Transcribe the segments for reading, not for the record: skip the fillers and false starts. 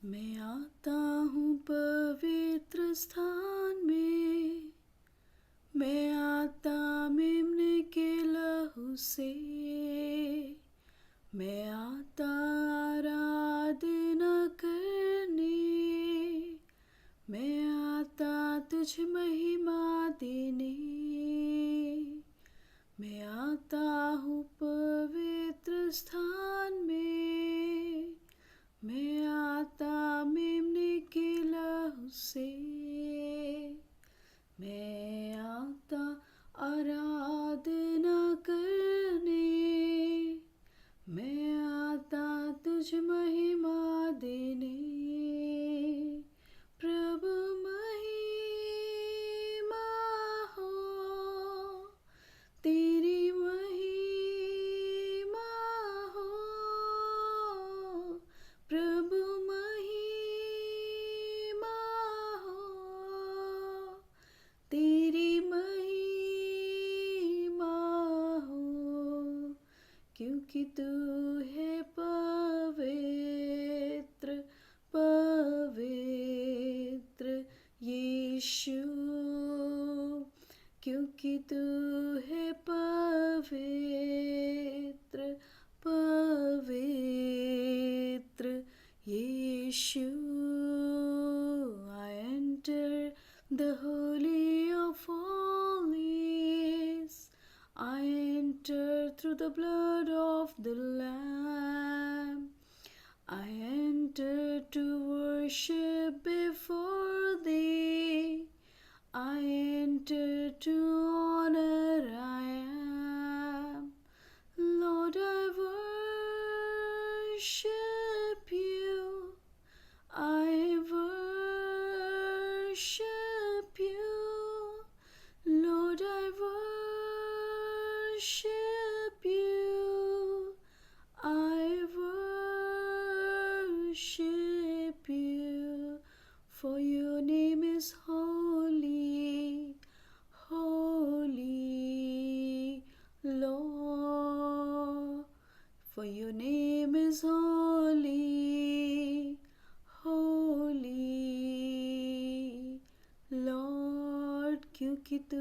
मैं आता हूँ पवित्र स्थान में, मैं आता मेमने के लहू से, मैं आता आराधना करने, मैं आता तुझ महिमा देने, मैं आता हूँ पवित्र स्थान में, मैं आता मेमने के लहू से, मैं आता आराधना करने, मैं आता तुझ महिमा देने। प्रभु महिमा हो, तेरी महिमा हो, प्रभु महिमा हो, तेरी महिमा हो, क्योंकि तू है पवित्र पवित्र यीशु, क्योंकि तू है पवित्र पवित्र यीशु। I enter the holy of holies, I enter through the blood of the Lamb, I enter to worship before thee, I enter to honor I am. Lord, I worship you, I worship you, Lord, I worship you, I worship you, for your name is holy, holy, Lord, for your name is holy, holy, Lord, क्योंकि तू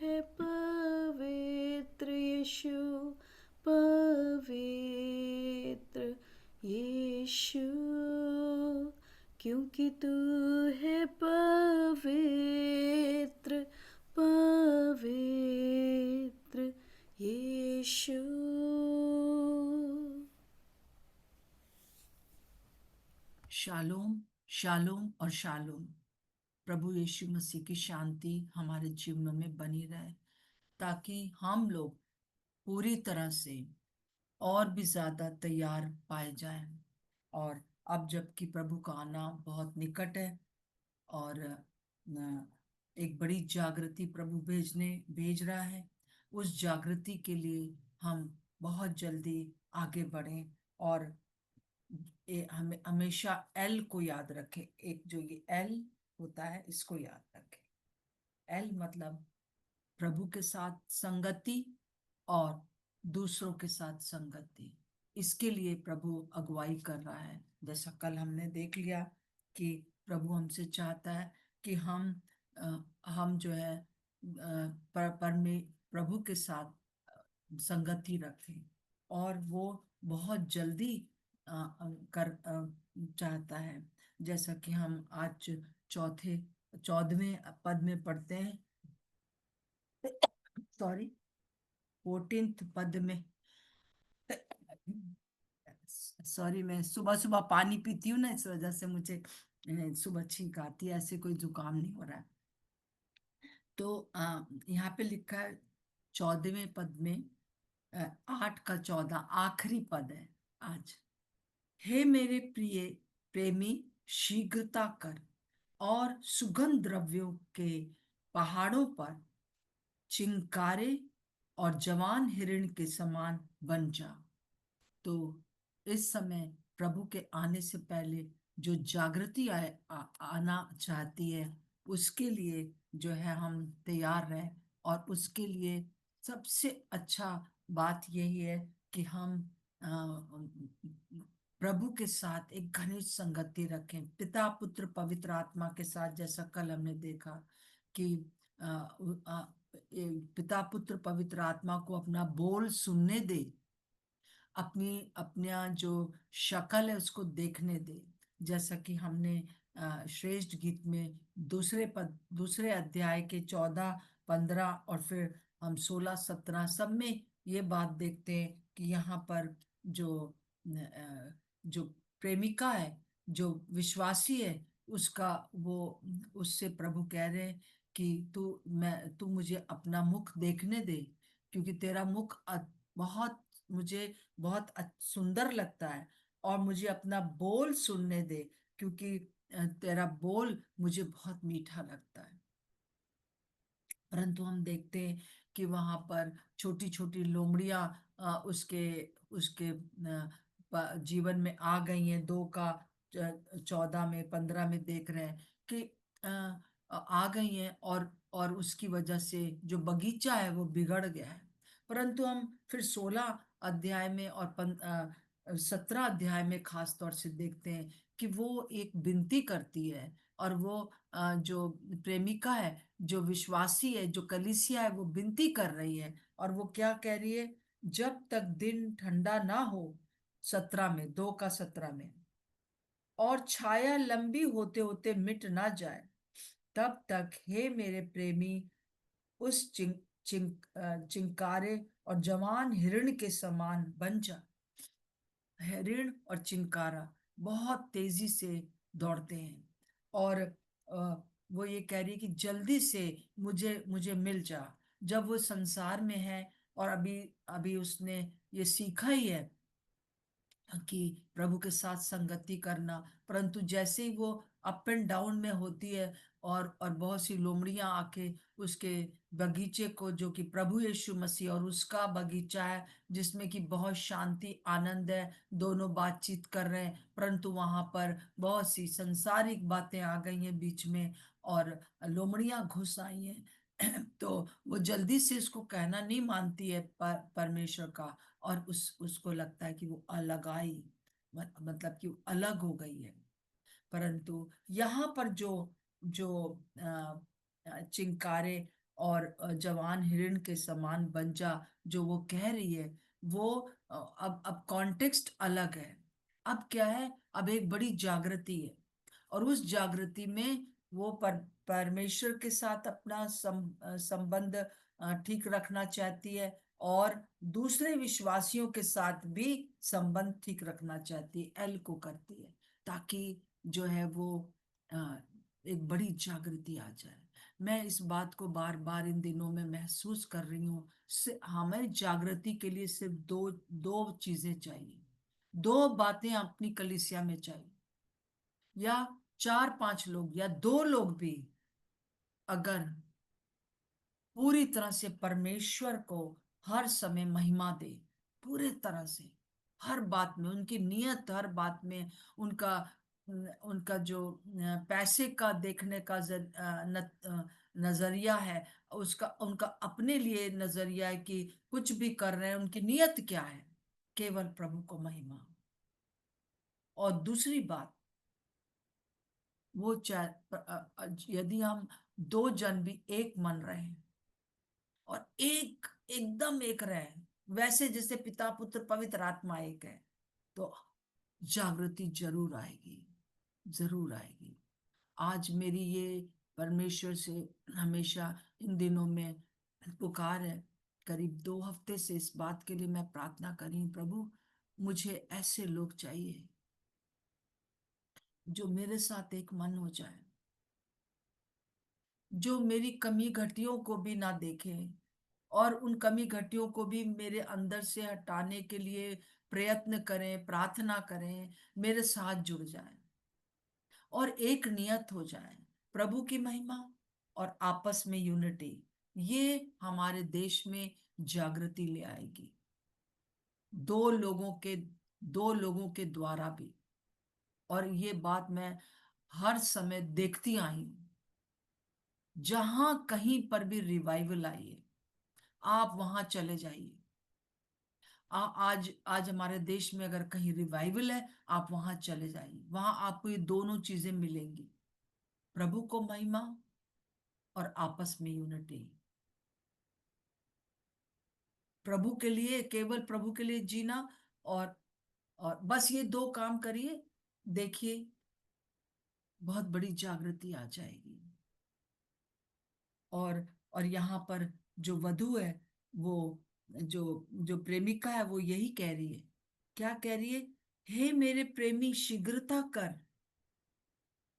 है पवित्र यीशु, पवित्र यीशु, क्योंकि तू है पवित्र पवित्र यीशु। शालोम, शालोम और शालोम। प्रभु यीशु मसीह की शांति हमारे जीवनों में बनी रहे, ताकि हम लोग पूरी तरह से और भी ज्यादा तैयार पाए जाएं। और अब जबकि प्रभु का आना बहुत निकट है और एक बड़ी जागृति प्रभु भेज रहा है, उस जागृति के लिए हम बहुत जल्दी आगे बढ़ें। और हमें हमेशा एल को याद रखें। एक जो ये एल होता है, इसको याद रखें। एल मतलब प्रभु के साथ संगति और दूसरों के साथ संगति। इसके लिए प्रभु अगुवाई कर रहा है। जैसा कल हमने देख लिया कि प्रभु हमसे चाहता है कि हम जो है पर में प्रभु के साथ संगति रखें। और वो बहुत जल्दी चाहता है। जैसा कि हम आज 14वें पद में पढ़ते हैं, सॉरी 14th पद में। सॉरी, मैं सुबह सुबह पानी पीती हूँ ना, इस वजह से मुझे सुबह छींक आती है। ऐसे कोई जुकाम नहीं हो रहा है। तो यहाँ पे लिखा है 14वें पद में, 8 का 14 आखिरी पद है आज। हे मेरे प्रिय प्रेमी, शीघ्रता कर और सुगंध द्रव्यों के पहाड़ों पर चिंकारे और जवान हिरण के समान बन जा। तो इस समय प्रभु के आने से पहले जो जागृति आना चाहती है, उसके लिए जो है हम तैयार रहें। और उसके लिए सबसे अच्छा बात यही है कि हम प्रभु के साथ एक घनिष्ठ संगति रखें, पिता पुत्र पवित्र आत्मा के साथ, जैसा कल हमने देखा कि अ, ये पिता पुत्र पवित्र आत्मा को अपना बोल सुनने दे, अपनी अपना जो शक्ल है उसको देखने दे। जैसा कि हमने श्रेष्ठ गीत में दूसरे अध्याय के 14 15 और फिर हम 16 17 सब में ये बात देखते हैं कि यहाँ पर जो प्रेमिका है, जो विश्वासी है, उसका वो उससे प्रभु कह रहे हैं कि तू मुझे अपना मुख देखने दे, क्योंकि तेरा मुख बहुत मुझे बहुत सुंदर लगता है, और मुझे अपना बोल सुनने दे, क्योंकि तेरा बोल मुझे बहुत मीठा लगता है। परंतु हम देखते हैं कि वहां पर छोटी छोटी लोमड़ियां उसके उसके जीवन में आ गई हैं। 2 का 14 में 15 में देख रहे हैं कि आ गई हैं, और उसकी वजह से जो बगीचा है वो बिगड़ गया है। परंतु हम फिर 16 अध्याय में और 17 अध्याय में खास तौर से देखते हैं कि वो एक विनती करती है, और वो जो प्रेमिका है, जो विश्वासी है, जो कलीसिया है, वो विनती कर रही है। और वो क्या कह रही है? जब तक दिन ठंडा ना हो, 17 में 2 का 17 में, और छाया लंबी होते होते मिट ना जाए, तब तक हे मेरे प्रेमी उस चिंकारे और जवान हिरण के समान बन जा। ऋण और चिंकारा बहुत तेजी से दौड़ते हैं, और वो ये कह रही है कि जल्दी से मुझे मुझे मिल जा। जब वो संसार में है, और अभी अभी उसने ये सीखा ही है कि प्रभु के साथ संगति करना, परंतु जैसे ही वो अप एंड डाउन में होती है, और बहुत सी लोमड़ियां आके उसके बगीचे को, जो कि प्रभु यीशु मसीह और उसका बगीचा है, जिसमें कि बहुत शांति आनंद है, दोनों बातचीत कर रहे हैं, परंतु वहां पर बहुत सी संसारिक बातें आ गई हैं बीच में, और लोमड़ियां घुस आई हैं। तो वो जल्दी से इसको कहना नहीं मानती है परमेश्वर का, और उसको लगता है कि वो अलगाई, मतलब कि वो अलग हो गई है। परंतु यहाँ पर जो जो चिंकारे और जवान हिरण के समान बन जा, जो वो कह रही है, वो अब कॉन्टेक्स्ट अलग है। अब क्या है? अब एक बड़ी जागृति है, और उस जागृति में वो परमेश्वर के साथ अपना संबंध ठीक रखना चाहती है, और दूसरे विश्वासियों के साथ भी संबंध ठीक रखना चाहती है, एल को करती है, ताकि जो है वो अ, एक बड़ी जागृति आ जाए। मैं इस बात को बार बार इन दिनों में महसूस कर रही हूँ। हमें जागृति के लिए सिर्फ दो दो चीजें चाहिए, 2 बातें अपनी कलीसिया में चाहिए, या 4 5 लोग या 2 लोग भी अगर पूरी तरह से परमेश्वर को हर समय महिमा दे, पूरे तरह से हर बात में उनकी नियत, हर बात में उनका उनका जो पैसे का देखने का नजरिया है, उसका उनका अपने लिए नजरिया है कि कुछ भी कर रहे हैं, उनकी नियत क्या है? केवल प्रभु को महिमा। और दूसरी बात, वो यदि हम 2 जन भी एक मन रहे, और एकदम एक रहे, वैसे जैसे पिता पुत्र पवित्र आत्मा एक है, तो जागृति जरूर आएगी, जरूर आएगी। आज मेरी ये परमेश्वर से हमेशा इन दिनों में पुकार है। करीब 2 हफ्ते से इस बात के लिए मैं प्रार्थना कर रही हूँ, प्रभु मुझे ऐसे लोग चाहिए जो मेरे साथ एक मन हो जाए, जो मेरी कमी घटियों को भी ना देखे, और उन कमी घटियों को भी मेरे अंदर से हटाने के लिए प्रयत्न करें, प्रार्थना करें, मेरे साथ जुड़ जाएं, और एक नियत हो जाए, प्रभु की महिमा और आपस में यूनिटी। ये हमारे देश में जागृति ले आएगी, दो लोगों के 2 लोगों के द्वारा भी। और ये बात मैं हर समय देखती आई हूं, जहां कहीं पर भी रिवाइवल आई है, आप वहां चले जाइए, आज आज हमारे देश में अगर कहीं रिवाइवल है, आप वहां चले जाइए, वहां आपको ये दोनों चीजें मिलेंगी, प्रभु को महिमा और आपस में यूनिटी। प्रभु के लिए, केवल प्रभु के लिए जीना, और और बस ये दो काम करिए, देखिए बहुत बड़ी जागृति आ जाएगी। और और यहाँ पर जो वधु है, वो जो जो प्रेमिका है, वो यही कह रही है। क्या कह रही है? हे मेरे प्रेमी, शीघ्रता कर,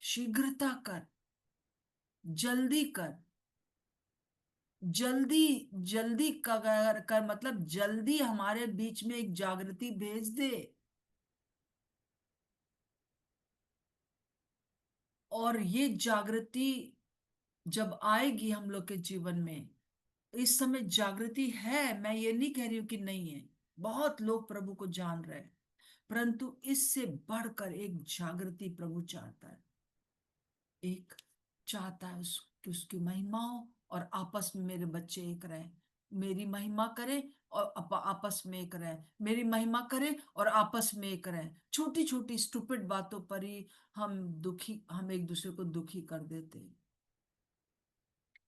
शीघ्रता कर, जल्दी कर, जल्दी, जल्दी कर मतलब जल्दी हमारे बीच में एक जागृति भेज दे। और ये जागृति जब आएगी हम लोग के जीवन में, इस समय जागृति है, मैं ये नहीं कह रही हूं कि नहीं है, बहुत लोग प्रभु को जान रहे हैं, परंतु इससे बढ़कर एक जागृति प्रभु चाहता है। एक चाहता है कि उसकी महिमा हो और आपस में मेरे बच्चे एक रहे, मेरी महिमा करे और आपस में एक रहे, मेरी महिमा करे और आपस में एक रहे। छोटी छोटी स्टूपिड बातों पर ही हम एक दूसरे को दुखी कर देते हैं।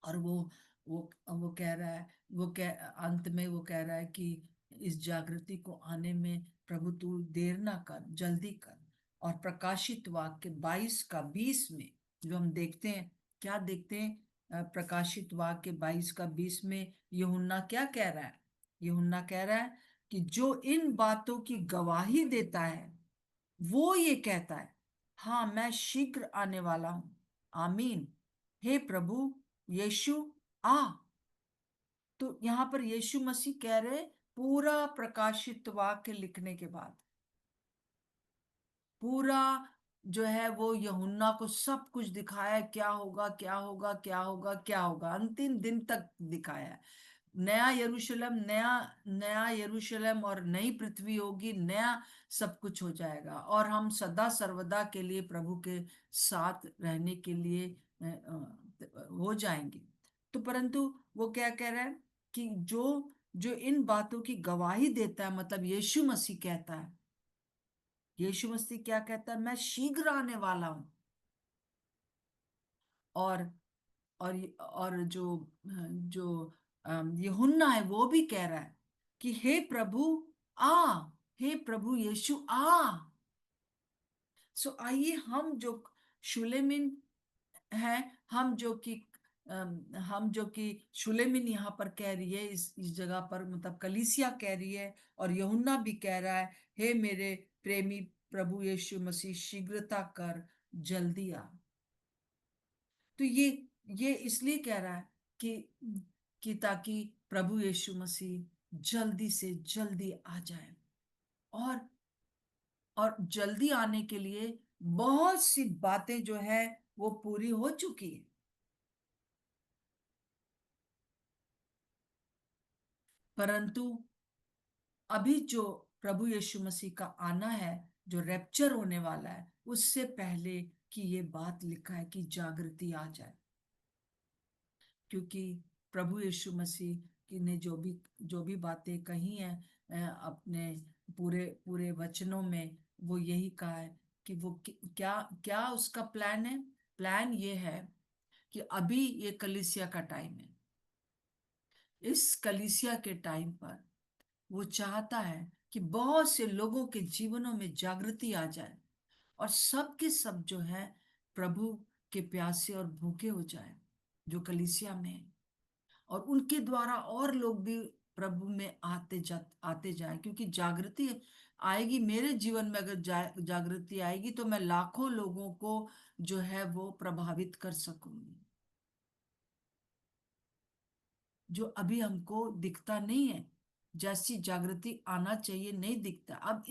और वो कह रहा है, वो कह अंत में वो कह रहा है कि इस जागृति को आने में प्रभु तू देर ना कर, जल्दी कर। और प्रकाशित वाक्य 22 का 20 में जो हम देखते हैं, क्या देखते हैं? प्रकाशित वाक्य 22 का 20 में यूहन्ना क्या कह रहा है? यूहन्ना कह रहा है कि जो इन बातों की गवाही देता है, वो ये कहता है, हाँ मैं शीघ्र आने वाला हूं, आमीन। हे प्रभु यीशु आ। तो यहां पर यीशु मसीह कह रहे, पूरा प्रकाशित वाक्य लिखने के बाद, पूरा जो है वो यूहन्ना को सब कुछ दिखाया, क्या होगा, क्या होगा, क्या होगा, क्या होगा, अंतिम दिन तक दिखाया है। नया यरूशलेम, नया नया यरूशलेम और नई पृथ्वी होगी, नया सब कुछ हो जाएगा, और हम सदा सर्वदा के लिए प्रभु के साथ रहने के लिए हो जाएंगे। तो परंतु वो क्या कह रहा है कि जो जो इन बातों की गवाही देता है, मतलब यीशु मसीह कहता है, यीशु मसीह क्या कहता है? मैं शीघ्र आने वाला हूं। और और जो यूहन्ना है वो भी कह रहा है कि हे प्रभु आ, हे प्रभु यीशु आ। सो आइए हम जो शुलेमिन है, हम जो कि शुलेमिन यहाँ पर कह रही है, इस जगह पर मतलब कलीसिया कह रही है, और यूहन्ना भी कह रहा है, हे मेरे प्रेमी प्रभु यीशु मसीह, शीघ्रता कर, जल्दी आ। तो ये इसलिए कह रहा है कि ताकि प्रभु यीशु मसीह जल्दी से जल्दी आ जाए। और जल्दी आने के लिए बहुत सी बातें जो है वो पूरी हो चुकी है, परंतु अभी जो प्रभु यीशु मसीह का आना है, जो रैप्चर होने वाला है, उससे पहले कि ये बात लिखा है कि जागृति आ जाए। क्योंकि प्रभु यीशु मसीह की ने जो भी बातें कही हैं अपने पूरे पूरे वचनों में, वो यही कहा है कि वो क्या क्या उसका प्लान है। प्लान ये है कि अभी ये कलीसिया का टाइम है, इस कलीसिया के टाइम पर वो चाहता है कि बहुत से लोगों के जीवनों में जागृति आ जाए, और सब के सब जो है प्रभु के प्यासे और भूखे हो जाए, जो कलीसिया में है, और उनके द्वारा और लोग भी प्रभु में आते जाए। क्योंकि जागृति आएगी मेरे जीवन में, अगर जागृति आएगी तो मैं लाखों लोगों को जो है वो प्रभावित कर सकूंगी, जो अभी हमको दिखता नहीं है। जैसी जागृति आना चाहिए नहीं दिखता। अब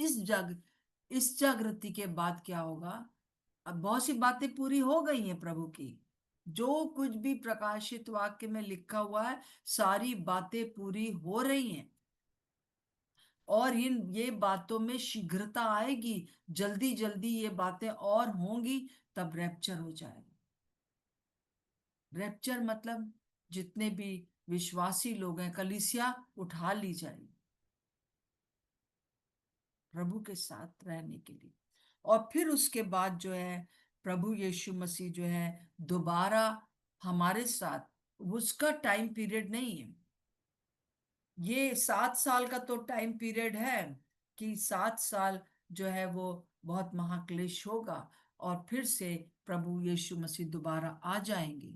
इस जागृति के बाद क्या होगा? अब बहुत सी बातें पूरी हो गई हैं प्रभु की, जो कुछ भी प्रकाशित वाक्य में लिखा हुआ है, सारी बातें पूरी हो रही हैं, और ये बातों में शीघ्रता आएगी, जल्दी जल्दी ये बातें और होंगी, तब रैप्चर हो जाएगा। रैप्चर मतलब जितने भी विश्वासी लोग हैं, कलीसिया उठा ली जाएगी। प्रभु के साथ रहने के लिए। और फिर उसके बाद जो है प्रभु यीशु मसीह जो है दोबारा हमारे साथ, उसका टाइम पीरियड नहीं है। ये 7 साल का तो टाइम पीरियड है कि 7 साल जो है वो बहुत महाक्लेश होगा और फिर से प्रभु यीशु मसीह दोबारा आ जाएंगे।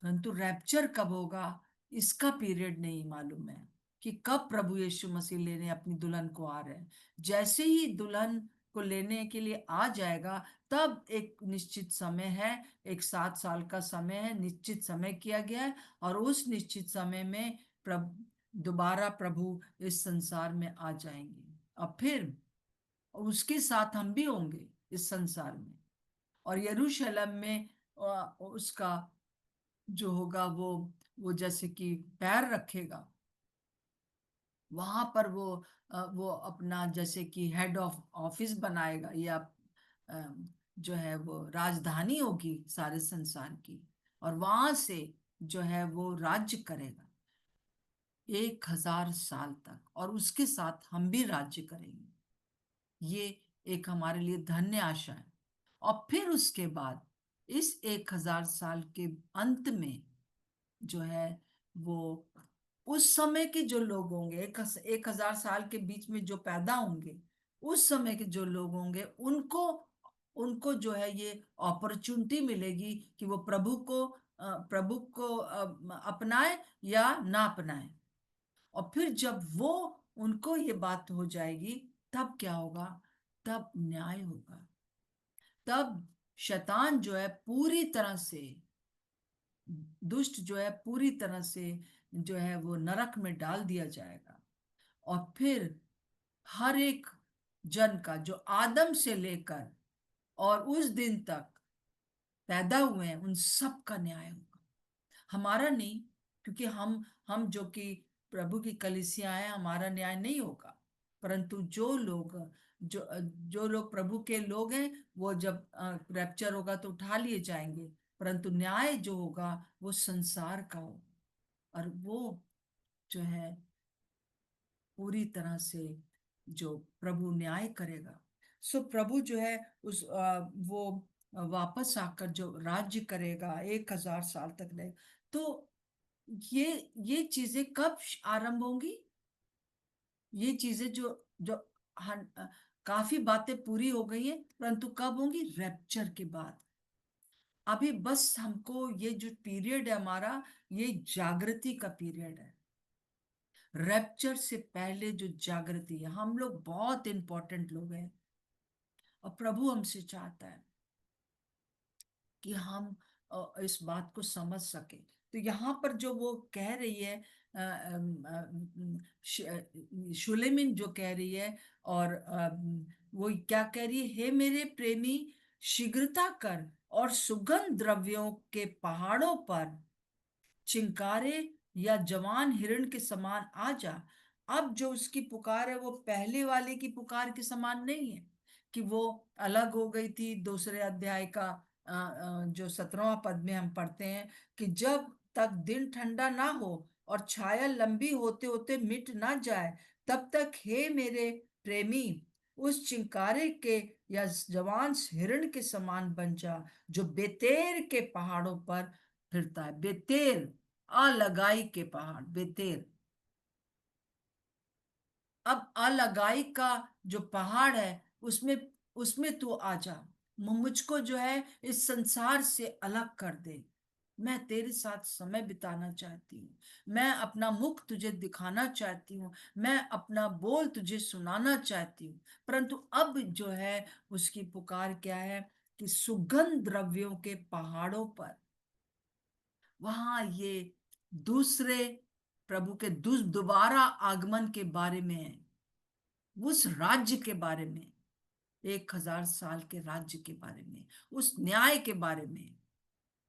परंतु रैप्चर कब होगा इसका पीरियड नहीं मालूम है कि कब प्रभु यीशु मसीह लेने अपनी दुल्हन को आ रहे हैं। जैसे ही दुल्हन को लेने के लिए आ जाएगा तब एक निश्चित समय है, एक 7 साल का समय है, निश्चित समय किया गया है। और उस निश्चित समय में प्रभु दोबारा प्रभु इस संसार में आ जाएंगे और फिर उसके साथ हम भी होंगे इस संसार में। और यरूशलेम में उसका जो होगा वो जैसे कि पैर रखेगा वहां पर वो अपना जैसे कि हेड ऑफ ऑफिस बनाएगा या अ, जो है वो राजधानी होगी सारे संसार की। और वहां से जो है वो राज्य करेगा 1000 साल तक और उसके साथ हम भी राज्य करेंगे। ये एक हमारे लिए धन्य आशा है। और फिर उसके बाद इस 1000 साल के अंत में जो है वो उस समय के जो लोग होंगे, 1000 साल के बीच में जो पैदा होंगे, उस समय के जो लोग होंगे उनको उनको जो है ये अपॉर्चुनिटी मिलेगी कि वो प्रभु को अपनाए या ना अपनाए। और फिर जब वो उनको ये बात हो जाएगी तब क्या होगा, तब न्याय होगा। तब शैतान जो है पूरी तरह से, दुष्ट जो है पूरी तरह से जो है वो नरक में डाल दिया जाएगा। और फिर हर एक जन का जो आदम से लेकर और उस दिन तक पैदा हुए हैं उन सब का न्याय होगा, हमारा नहीं। क्योंकि हम जो कि प्रभु की कलीसिया है, हमारा न्याय नहीं होगा। परंतु जो जो लोग प्रभु के लोग हैं वो जब रैप्चर होगा तो उठा लिए जाएंगे। परंतु न्याय जो होगा वो संसार का होगा और वो जो है पूरी तरह से जो प्रभु न्याय करेगा। सो प्रभु जो है वो वापस आकर जो राज्य करेगा 1000 साल तक रहे। तो ये चीजें कब आरंभ होंगी? ये चीजें जो जो काफी बातें पूरी हो गई है, परंतु कब होंगी? रैप्चर के बाद। अभी बस हमको ये जो पीरियड है हमारा, ये जागृति का पीरियड है। रैप्चर से पहले जो जागृति है, हम लोग बहुत इंपॉर्टेंट लोग हैं और प्रभु हमसे चाहता है कि हम इस बात को समझ सके। तो यहाँ पर जो वो कह रही है, शुलेमिन जो कह रही है, और वो क्या कह रही है, हे मेरे प्रेमी शीघ्रता कर और सुगंध द्रव्यों के पहाड़ों पर चिंकारे या जवान हिरण के समान आ जा। अब जो उसकी पुकार है वो पहले वाले की पुकार के समान नहीं है कि वो अलग हो गई थी। दूसरे अध्याय का जो 17वां पद में हम पढ़ते हैं कि जब तक दिन ठंडा ना हो और छाया लंबी होते होते मिट ना जाए तब तक हे मेरे प्रेमी उस चिंकारे के या जवान हिरण के समान बन जा जो बेतेर के पहाड़ों पर फिरता है। बेतेर, अलगाई के पहाड़, बेतेर। अब अलगाई का जो पहाड़ है उसमें उसमें तू आ जा। मुझको जो है इस संसार से अलग कर दे। मैं तेरे साथ समय बिताना चाहती हूँ, मैं अपना मुख तुझे दिखाना चाहती हूँ, मैं अपना बोल तुझे सुनाना चाहती हूँ। परंतु अब जो है उसकी पुकार क्या है कि सुगंध द्रव्यों के पहाड़ों पर, वहां ये दूसरे प्रभु के दोबारा आगमन के बारे में है, उस राज्य के बारे में, 1000 साल के राज्य के बारे में, उस न्याय के बारे में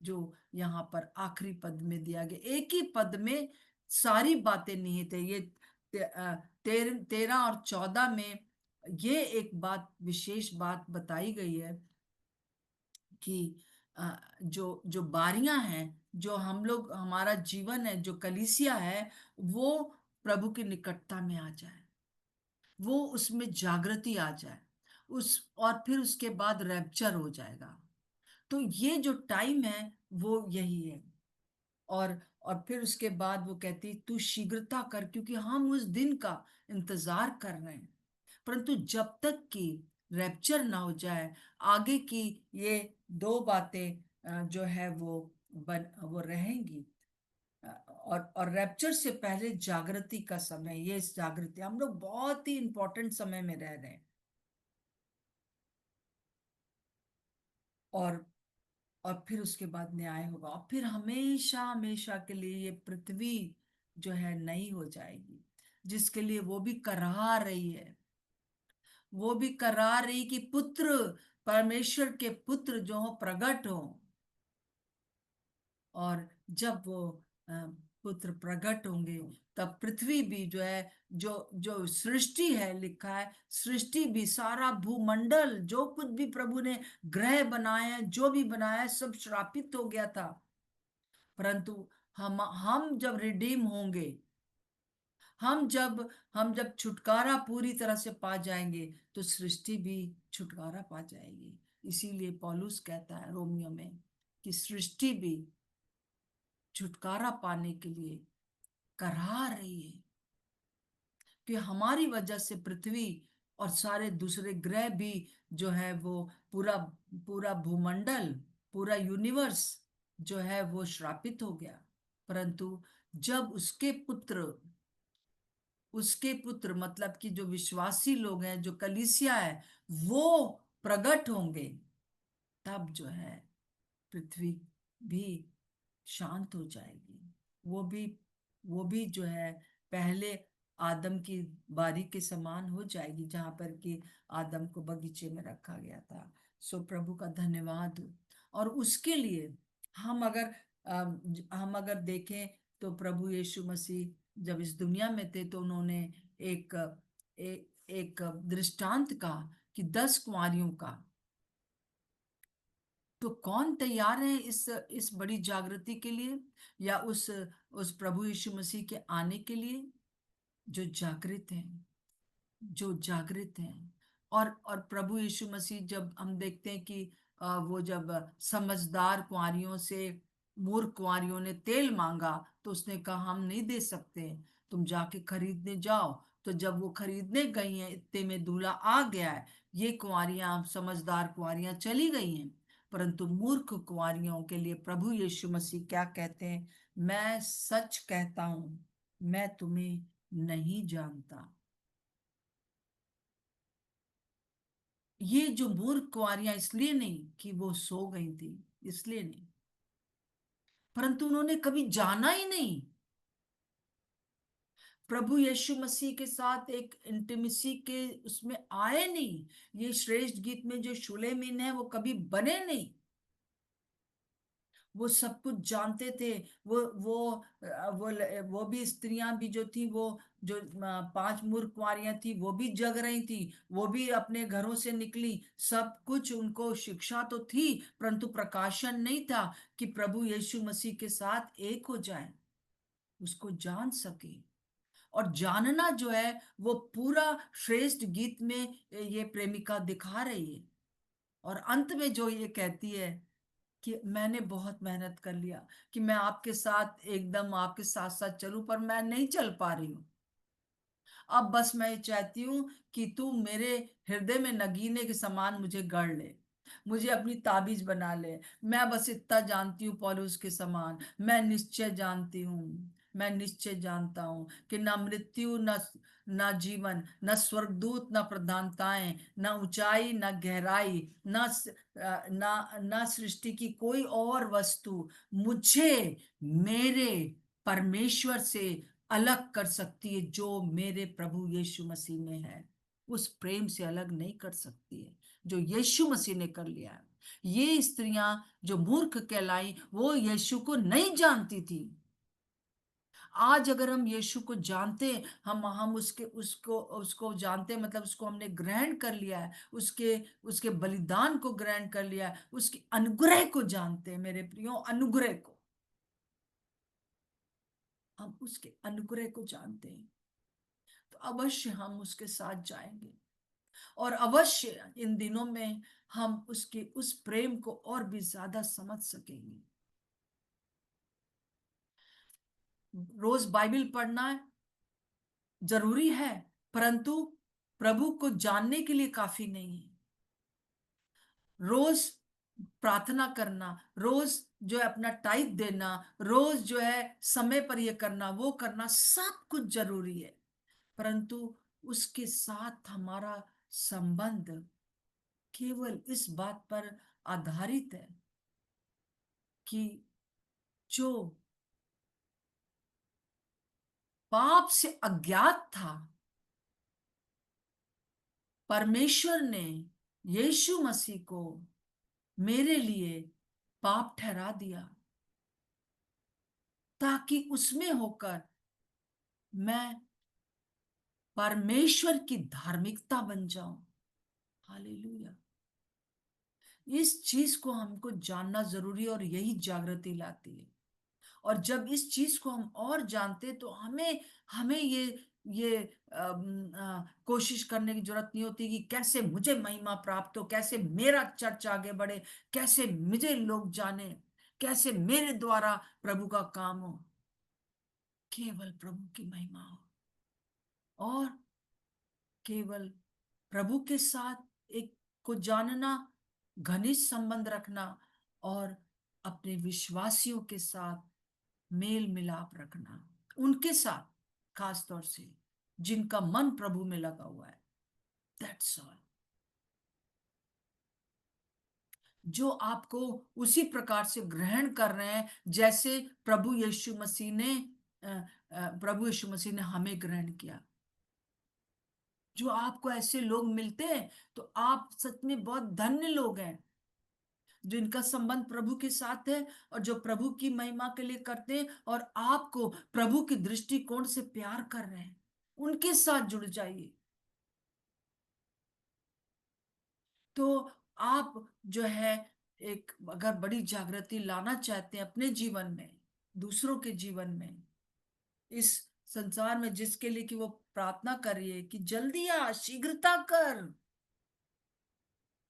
जो यहाँ पर आखिरी पद में दिया गया। एक ही पद में सारी बातें निहित है। ये 13 और 14 में ये एक बात, विशेष बात बताई गई है कि जो जो बारियां हैं, जो हम लोग, हमारा जीवन है, जो कलीसिया है, वो प्रभु की निकटता में आ जाए। वो उसमें जागृति आ जाए, उस और फिर उसके बाद रैप्चर हो जाएगा। तो ये जो टाइम है वो यही है। और फिर उसके बाद वो कहती तू शीघ्रता कर, क्योंकि हम उस दिन का इंतजार कर रहे हैं। परंतु जब तक कि रैप्चर ना हो जाए, आगे की ये दो बातें जो है वो रहेंगी। और रैप्चर से पहले जागृति का समय, ये इस जागृति हम लोग बहुत ही इंपॉर्टेंट समय में रह रहे हैं। और और फिर उसके बाद न्याय होगा, और फिर हमेशा हमेशा के लिए ये पृथ्वी जो है नई हो जाएगी, जिसके लिए वो भी कराह रही है। वो भी कराह रही कि पुत्र, परमेश्वर के पुत्र जो हो प्रकट हो। और जब वो अ, पुत्र प्रकट होंगे, तब पृथ्वी भी जो है, जो जो सृष्टि है, लिखा है सृष्टि भी, सारा भूमंडल, जो कुछ भी प्रभु ने ग्रह बनाए हैं, जो भी बनाया है, सब श्रापित हो गया था। परंतु हम जब रिडीम होंगे, हम जब छुटकारा पूरी तरह से पा जाएंगे, तो सृष्टि भी छुटकारा पा जाएगी। इसीलिए पौलुस कहता है रोमियो में कि सृष्टि भी छुटकारा पाने के लिए कराह रही है, कि हमारी वजह से पृथ्वी और सारे दूसरे ग्रह भी जो है वो पूरा पूरा भूमंडल, पूरा यूनिवर्स जो है वो श्रापित हो गया। परंतु जब उसके पुत्र मतलब कि जो विश्वासी लोग हैं, जो कलीसिया है, वो प्रकट होंगे, तब जो है पृथ्वी भी शांत हो जाएगी। वो भी वो भी जो है पहले आदम की बारी के समान हो जाएगी, जहां पर कि आदम को बगीचे में रखा गया था। सो प्रभु का धन्यवाद हो। और उसके लिए हम अगर हम अगर देखें, तो प्रभु यीशु मसीह जब इस दुनिया में थे, तो उन्होंने एक एक दृष्टांत कहा कि 10 कुंवारियों का। तो कौन तैयार है इस बड़ी जागृति के लिए, या उस प्रभु यीशु मसीह के आने के लिए? जो जागृत हैं, जो जागृत हैं। और प्रभु यीशु मसीह, जब हम देखते हैं कि वो जब समझदार कुंवारियों से मूर्ख कुंवारियों ने तेल मांगा, तो उसने कहा हम नहीं दे सकते, तुम जाके खरीदने जाओ। तो जब वो खरीदने गई हैं, इतने में दूल्हा आ गया है, ये कुंवारियां, समझदार कुंवारियां चली गई हैं। परंतु मूर्ख कुंवारियों के लिए प्रभु यीशु मसीह क्या कहते हैं? मैं सच कहता हूं, मैं तुम्हें नहीं जानता। ये जो मूर्ख कुंवारियां इसलिए नहीं कि वो सो गई थी, इसलिए नहीं, परंतु उन्होंने कभी जाना ही नहीं, प्रभु यीशु मसीह के साथ एक इंटीमेसी के उसमें आए नहीं। ये श्रेष्ठ गीत में जो शुलेमीन है, वो कभी बने नहीं। वो सब कुछ जानते थे। वो वो भी स्त्रियां भी जो थी, वो जो 5 मूर्ख कुंवारियां थी, वो भी जग रही थी। वो भी अपने घरों से निकली, सब कुछ उनको शिक्षा तो थी, परंतु प्रकाशन नहीं था कि प्रभु यीशु मसीह के साथ एक हो जाए, उसको जान सके। और जानना जो है, वो पूरा श्रेष्ठ गीत में ये प्रेमिका दिखा रही है। और अंत में जो ये कहती है कि मैंने बहुत मेहनत कर लिया कि मैं आपके साथ, एकदम आपके साथ साथ चलूं, पर मैं नहीं चल पा रही हूँ। अब बस मैं ये चाहती हूँ कि तू मेरे हृदय में नगीने के समान मुझे गढ़ ले, मुझे अपनी ताबीज बना ले। मैं बस इतना जानती हूँ, पौलुस के समान मैं निश्चय जानती हूँ, मैं निश्चय जानता हूँ कि ना मृत्यु, ना जीवन, न स्वर्गदूत, न प्रधानताएं, न ऊंचाई, न गहराई, न सृष्टि की कोई और वस्तु मुझे मेरे परमेश्वर से अलग कर सकती है, जो मेरे प्रभु यीशु मसीह में है। उस प्रेम से अलग नहीं कर सकती है जो यीशु मसीह ने कर लिया है। ये स्त्रियां जो मूर्ख कहलाई, वो यीशु को नहीं जानती थी। आज अगर हम यीशु को जानते, हम उसके उसको उसको जानते, मतलब उसको हमने ग्रहण कर लिया है, उसके उसके बलिदान को ग्रहण कर लिया है, उसके अनुग्रह को जानते हैं, मेरे प्रियो, अनुग्रह को, हम उसके अनुग्रह को जानते हैं। तो अवश्य हम उसके साथ जाएंगे, और अवश्य इन दिनों में हम उसके उस प्रेम को और भी ज्यादा समझ सकेंगे। रोज बाइबल पढ़ना जरूरी है, परंतु प्रभु को जानने के लिए काफी नहीं है। रोज प्रार्थना करना, रोज जो है अपना टाइप देना, रोज जो है समय पर ये करना वो करना, सब कुछ जरूरी है, परंतु उसके साथ हमारा संबंध केवल इस बात पर आधारित है कि जो पाप से अज्ञात था, परमेश्वर ने यीशु मसीह को मेरे लिए पाप ठहरा दिया, ताकि उसमें होकर मैं परमेश्वर की धार्मिकता बन जाऊं। हालेलुया। इस चीज को हमको जानना जरूरी है, और यही जागृति लाती है। और जब इस चीज को हम और जानते, तो हमें हमें ये कोशिश करने की जरूरत नहीं होती कि कैसे मुझे महिमा प्राप्त हो, कैसे मेरा चर्च आगे बढ़े, कैसे मुझे लोग जाने, कैसे मेरे द्वारा प्रभु का काम हो। केवल प्रभु की महिमा हो, और केवल प्रभु के साथ एक को जानना, घनिष्ठ संबंध रखना, और अपने विश्वासियों के साथ मेल मिलाप रखना, उनके साथ खास तौर से जिनका मन प्रभु में लगा हुआ है। That's all. जो आपको उसी प्रकार से ग्रहण कर रहे हैं जैसे प्रभु यीशु मसीह ने हमें ग्रहण किया। जो आपको ऐसे लोग मिलते हैं, तो आप सच में बहुत धन्य लोग हैं, जो इनका संबंध प्रभु के साथ है, और जो प्रभु की महिमा के लिए करते हैं, और आपको प्रभु की दृष्टिकोण से प्यार कर रहे हैं। उनके साथ जुड़ जाइए, तो आप जो है एक अगर बड़ी जागृति लाना चाहते हैं अपने जीवन में, दूसरों के जीवन में, इस संसार में, जिसके लिए कि वो प्रार्थना कर रही है कि जल्दी आ, शीघ्रता कर,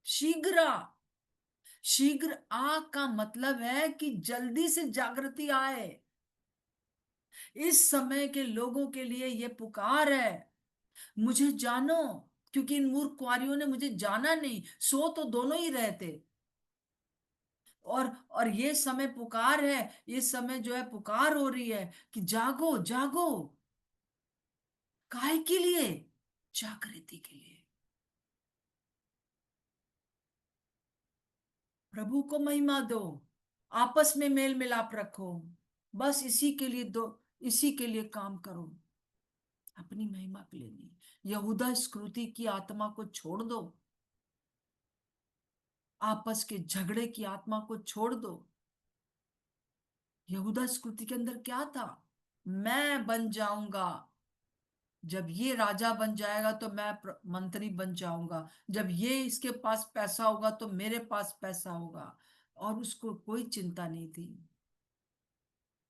शीघ्र आ। शीघ्र आ का मतलब है कि जल्दी से जागृति आए। इस समय के लोगों के लिए ये पुकार है, मुझे जानो, क्योंकि इन मूर्ख कुंवारियों ने मुझे जाना नहीं। सो तो दोनों ही रहे थे, और ये समय पुकार है, ये समय जो है पुकार हो रही है कि जागो जागो। काहे के लिए? जागृति के लिए। प्रभु को महिमा दो, आपस में मेल मिलाप रखो, बस इसी के लिए दो, इसी के लिए काम करो, अपनी महिमा के लिए नहीं। यहूदा स्क्रूति की आत्मा को छोड़ दो, आपस के झगड़े की आत्मा को छोड़ दो। यहूदा स्क्रूति के अंदर क्या था? मैं बन जाऊंगा, जब ये राजा बन जाएगा तो मैं मंत्री बन जाऊंगा, जब ये इसके पास पैसा होगा तो मेरे पास पैसा होगा, और उसको कोई चिंता नहीं थी,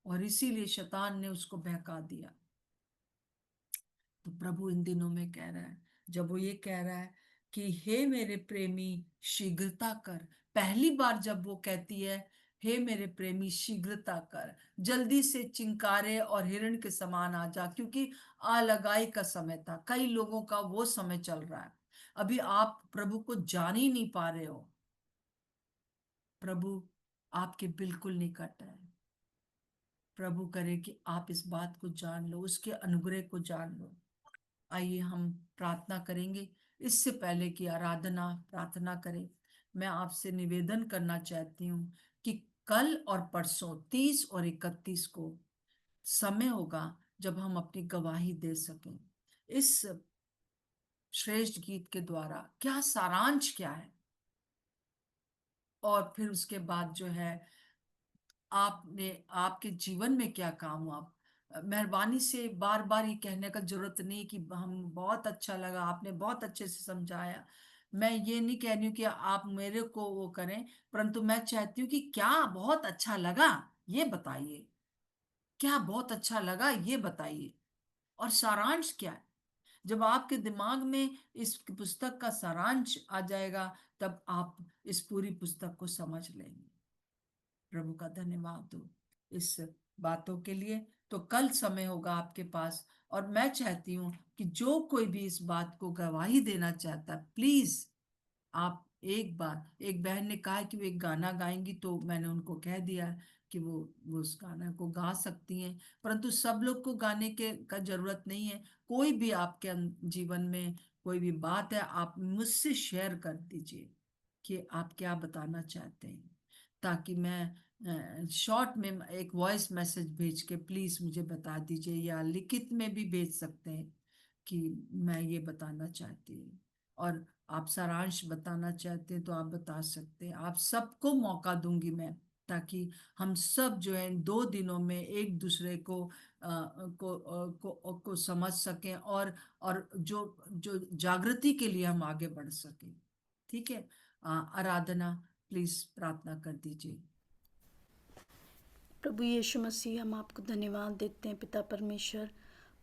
और इसीलिए शैतान ने उसको बहका दिया। तो प्रभु इन दिनों में कह रहा है, जब वो ये कह रहा है कि हे मेरे प्रेमी शीघ्रता कर, पहली बार जब वो कहती है हे मेरे प्रेमी शीघ्रता कर, जल्दी से चिंकारे और हिरण के समान आ जा, क्योंकि अलगाई का समय था, कई लोगों का वो समय चल रहा है। अभी आप प्रभु को जान ही नहीं पा रहे हो। प्रभु आपके बिल्कुल निकट है। प्रभु करे कि आप इस बात को जान लो, उसके अनुग्रह को जान लो। आइए हम प्रार्थना करेंगे। इससे पहले कि आराधना प्रार्थना करें, मैं आपसे निवेदन करना चाहती हूँ कि कल और परसों 30 और 31 को समय होगा जब हम अपनी गवाही दे सकें। इस श्रेष्ठ गीत के द्वारा क्या सारांश क्या है, और फिर उसके बाद जो है आपने आपके जीवन में क्या काम हुआ। मेहरबानी से बार बार ये कहने का जरूरत नहीं कि हम बहुत अच्छा लगा, आपने बहुत अच्छे से समझाया। मैं ये नहीं कह रही हूँ कि आप मेरे को वो करें, परंतु मैं चाहती हूँ कि क्या बहुत अच्छा लगा ये बताइए, क्या बहुत अच्छा लगा ये बताइए, और सारांश क्या है। जब आपके दिमाग में इस पुस्तक का सारांश आ जाएगा, तब आप इस पूरी पुस्तक को समझ लेंगे। प्रभु का धन्यवाद हो इस बातों के लिए। तो कल समय होगा आपके पास, और मैं चाहती हूँ कि जो कोई भी इस बात को गवाही देना चाहता है, प्लीज आप एक बार, एक बहन ने कहा है कि वो एक गाना गाएंगी, तो मैंने उनको कह दिया है कि वो उस गाना को गा सकती हैं, परंतु सब लोग को गाने के का जरूरत नहीं है। कोई भी आपके जीवन में कोई भी बात है, आप मुझसे शेयर कर दीजिए कि आप क्या बताना चाहते हैं, ताकि मैं शॉर्ट में एक वॉइस मैसेज भेज के प्लीज मुझे बता दीजिए, या लिखित में भी भेज सकते हैं कि मैं ये बताना चाहती हूँ। और आप सारांश बताना चाहते हैं तो आप बता सकते हैं। आप सबको मौका दूंगी मैं, ताकि हम सब जो है 2 दिनों में एक दूसरे को समझ सकें, और जो जागृति के लिए हम आगे बढ़ सकें। ठीक है। आराधना, प्लीज प्रार्थना कर दीजिए। प्रभु यीशु मसीह, हम आपको धन्यवाद देते हैं पिता परमेश्वर,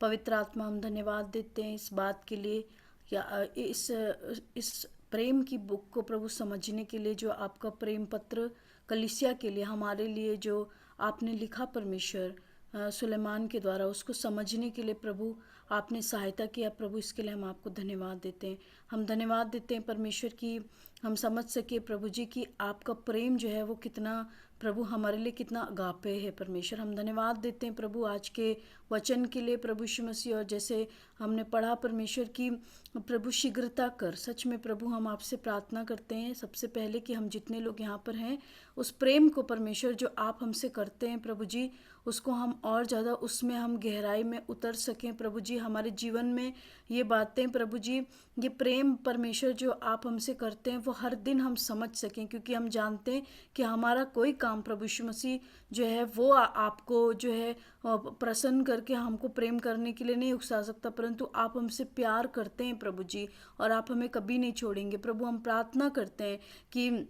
पवित्र आत्मा, हम धन्यवाद देते हैं इस बात के लिए, या इस प्रेम की बुक को प्रभु समझने के लिए, जो आपका प्रेम पत्र कलीसिया के लिए हमारे लिए जो आपने लिखा परमेश्वर, सुलेमान के द्वारा, उसको समझने के लिए प्रभु आपने सहायता किया। प्रभु इसके लिए हम आपको धन्यवाद देते हैं। हम धन्यवाद देते हैं परमेश्वर की हम समझ सके प्रभु जी कि आपका प्रेम जो है वो कितना प्रभु हमारे लिए कितना अगापे है परमेश्वर। हम धन्यवाद देते हैं प्रभु आज के वचन के लिए प्रभु यीशु मसीह, और जैसे हमने पढ़ा परमेश्वर की प्रभु शीघ्रता कर, सच में प्रभु हम आपसे प्रार्थना करते हैं सबसे पहले कि हम जितने लोग यहाँ पर हैं उस प्रेम को परमेश्वर जो आप हमसे करते हैं प्रभु जी, उसको हम और ज़्यादा उसमें हम गहराई में उतर सकें प्रभु जी। हमारे जीवन में ये बातें प्रभु जी, ये प्रेम परमेश्वर जो आप हमसे करते हैं वो हर दिन हम समझ सकें, क्योंकि हम जानते हैं कि हमारा कोई काम प्रभु यीशु मसीह जो है वो आपको जो है प्रसन्न करके हमको प्रेम करने के लिए नहीं उकसा सकता, परंतु आप हमसे प्यार करते हैं प्रभु जी, और आप हमें कभी नहीं छोड़ेंगे प्रभु। हम प्रार्थना करते हैं कि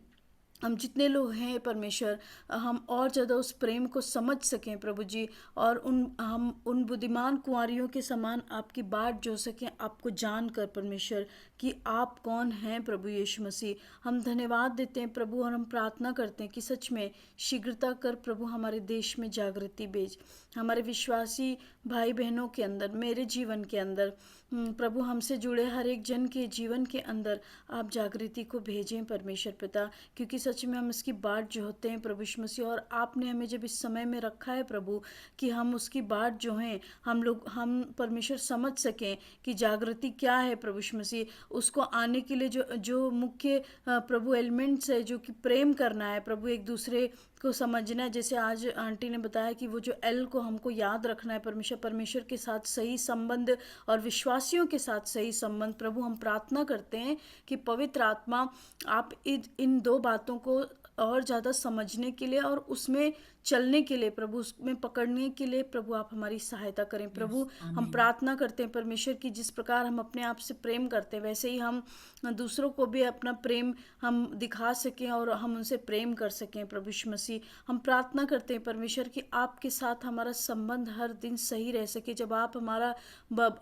हम जितने लोग हैं परमेश्वर, हम और ज़्यादा उस प्रेम को समझ सकें प्रभु जी, और हम उन बुद्धिमान कुंवारियों के समान आपकी बाट जो सकें, आपको जान कर परमेश्वर कि आप कौन हैं प्रभु यीशु मसीह। हम धन्यवाद देते हैं प्रभु, और हम प्रार्थना करते हैं कि सच में शीघ्रता कर प्रभु हमारे देश में जागृति भेज, हमारे विश्वासी भाई बहनों के अंदर, मेरे जीवन के अंदर प्रभु हमसे जुड़े हर एक जन के जीवन के अंदर आप जागृति को भेजें परमेश्वर पिता, क्योंकि सच में हम इसकी बाट जो होते हैं प्रभु यीशु मसीह, और आपने हमें जब इस समय में रखा है प्रभु कि हम उसकी बाट जो हैं हम परमेश्वर समझ सकें कि जागृति क्या है प्रभु यीशु मसीह, उसको आने के लिए जो जो मुख्य प्रभु एलिमेंट्स है, जो कि प्रेम करना है प्रभु, एक दूसरे को समझना है। जैसे आज आंटी ने बताया कि वो जो एल को हमको याद रखना है परमेश्वर, परमेश्वर के साथ सही संबंध और विश्वासियों के साथ सही संबंध। प्रभु हम प्रार्थना करते हैं कि पवित्र आत्मा आप इन दो बातों को और ज़्यादा समझने के लिए और उसमें चलने के लिए प्रभु, उसमें पकड़ने के लिए प्रभु आप हमारी सहायता करें प्रभु। हम आमीन। प्रार्थना करते हैं परमेश्वर की जिस प्रकार हम अपने आप से प्रेम करते हैं वैसे ही हम दूसरों को भी अपना प्रेम हम दिखा सकें और हम उनसे प्रेम कर सकें प्रभु यीशु मसीह। हम प्रार्थना करते हैं परमेश्वर कि आपके साथ हमारा संबंध हर दिन सही रह सके। जब आप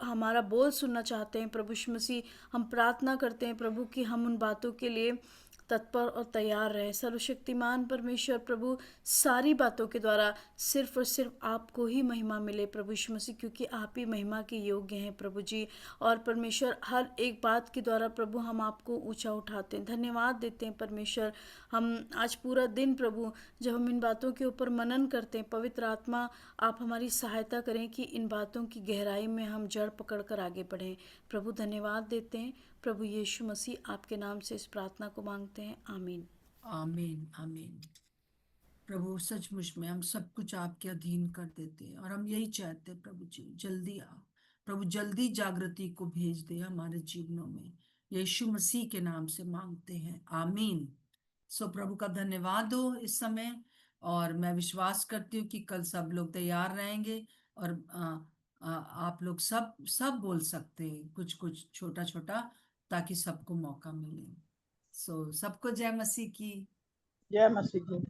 हमारा बोल सुनना चाहते हैं प्रभु यीशु मसीह, हम प्रार्थना करते हैं प्रभु कि हम उन बातों के लिए तत्पर और तैयार रहे। सर्वशक्तिमान परमेश्वर प्रभु, सारी बातों के द्वारा सिर्फ और सिर्फ आपको ही महिमा मिले प्रभु यीशु मसीह, क्योंकि आप ही महिमा के योग्य हैं प्रभु जी। और परमेश्वर हर एक बात के द्वारा प्रभु हम आपको ऊंचा उठाते हैं, धन्यवाद देते हैं परमेश्वर। हम आज पूरा दिन प्रभु जब हम इन बातों के ऊपर मनन करते हैं, पवित्र आत्मा आप हमारी सहायता करें कि इन बातों की गहराई में हम जड़ पकड़ कर आगे बढ़ें प्रभु। धन्यवाद देते हैं प्रभु यीशु मसीह, आपके नाम से इस प्रार्थना को मांगते हैं, आमीन। आमीन। आमीन। प्रभु सचमुच में हम सब कुछ आपके अधीन कर देते हैं, और हम यही चाहते हैं प्रभु जी, जल्दी आओ प्रभु, जल्दी जागृति को भेज दे हमारे जीवनों में। यीशु मसीह के नाम से मांगते हैं, आमीन। सो प्रभु का धन्यवाद हो इस समय, और मैं विश्वास करती हूँ कि कल सब लोग तैयार रहेंगे, और आप लोग सब सब बोल सकते हैं कुछ कुछ छोटा छोटा, ताकि सबको मौका मिले। सो सबको जय मसीह की। जय मसीह की।